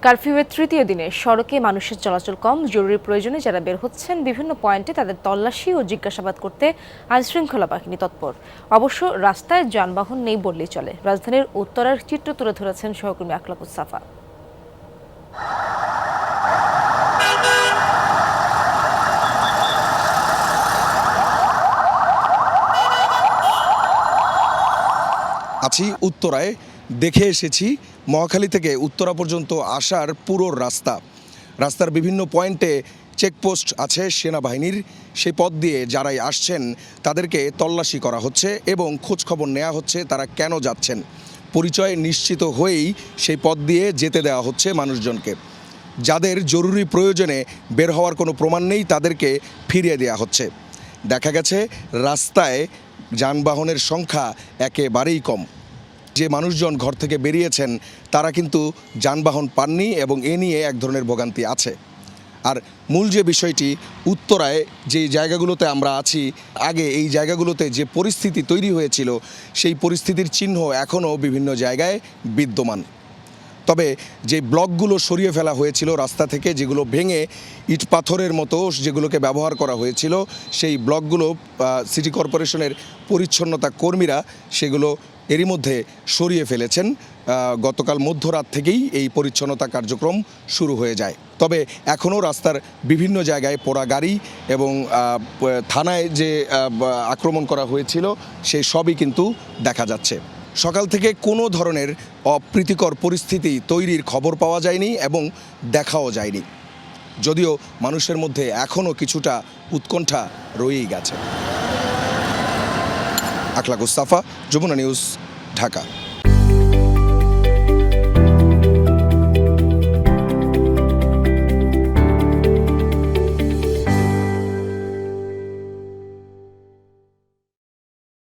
কারফিউয়ের তৃতীয় দিনে সড়কে মানুষের চলাচল কম। জরুরি প্রয়োজনে যারা বের হচ্ছেন বিভিন্ন পয়েন্টে তাদের তল্লাশি ও জিজ্ঞাসাবাদ করতে আইনশৃঙ্খলা বাহিনী তৎপর। অবশ্য রাস্তায় যানবাহন নেই বললেই চলে। রাজধানীর উত্তরার চিত্র তুলে ধরেছেন সহকর্মী আখলাকুস সাফা। আছি উত্তরায়, দেখে এসেছি মহাখালী থেকে উত্তরা পর্যন্ত আসার পুরো রাস্তার বিভিন্ন পয়েন্টে চেকপোস্ট আছে সেনাবাহিনীর। সেই পথ দিয়ে যারাই আসছেন তাদেরকে তল্লাশি করা হচ্ছে এবং খোঁজখবর নেওয়া হচ্ছে তারা কেন যাচ্ছেন। পরিচয় নিশ্চিত হয়েই সেই পথ দিয়ে যেতে দেওয়া হচ্ছে মানুষজনকে। যাদের জরুরি প্রয়োজনে বের হওয়ার কোনো প্রমাণ নেই তাদেরকে ফিরিয়ে দেওয়া হচ্ছে। দেখা গেছে রাস্তায় যানবাহনের সংখ্যা একেবারেই কম। যে মানুষজন ঘর থেকে বেরিয়েছেন তারা কিন্তু যানবাহন পাননি এবং এ নিয়ে এক ধরনের ভোগান্তি আছে। আর মূল যে বিষয়টি, উত্তরায় যে জায়গাগুলোতে আমরা আছি, আগে এই জায়গাগুলোতে যে পরিস্থিতি তৈরি হয়েছিল সেই পরিস্থিতির চিহ্ন এখনও বিভিন্ন জায়গায় বিদ্যমান। তবে যে ব্লকগুলো সরিয়ে ফেলা হয়েছিল রাস্তা থেকে, যেগুলো ভেঙে ইট পাথরের মতো যেগুলোকে ব্যবহার করা হয়েছিল, সেই ব্লকগুলো সিটি কর্পোরেশনের পরিচ্ছন্নতা কর্মীরা সেগুলো এরই মধ্যে সরিয়ে ফেলেছেন। গতকাল মধ্যরাত থেকেই এই পরিচ্ছন্নতা কার্যক্রম শুরু হয়ে যায়। তবে এখনও রাস্তার বিভিন্ন জায়গায় পোড়া গাড়ি এবং থানায় যে আক্রমণ করা হয়েছিল সেই সবই কিন্তু দেখা যাচ্ছে। সকাল থেকে কোনো ধরনের অপ্রীতিকর পরিস্থিতি তৈরির খবর পাওয়া যায়নি এবং দেখাও যায়নি, যদিও মানুষের মধ্যে এখনও কিছুটা উৎকণ্ঠা রয়েই গেছে। আখলাকুস সাফা, যমুনা নিউজ, ঢাকা।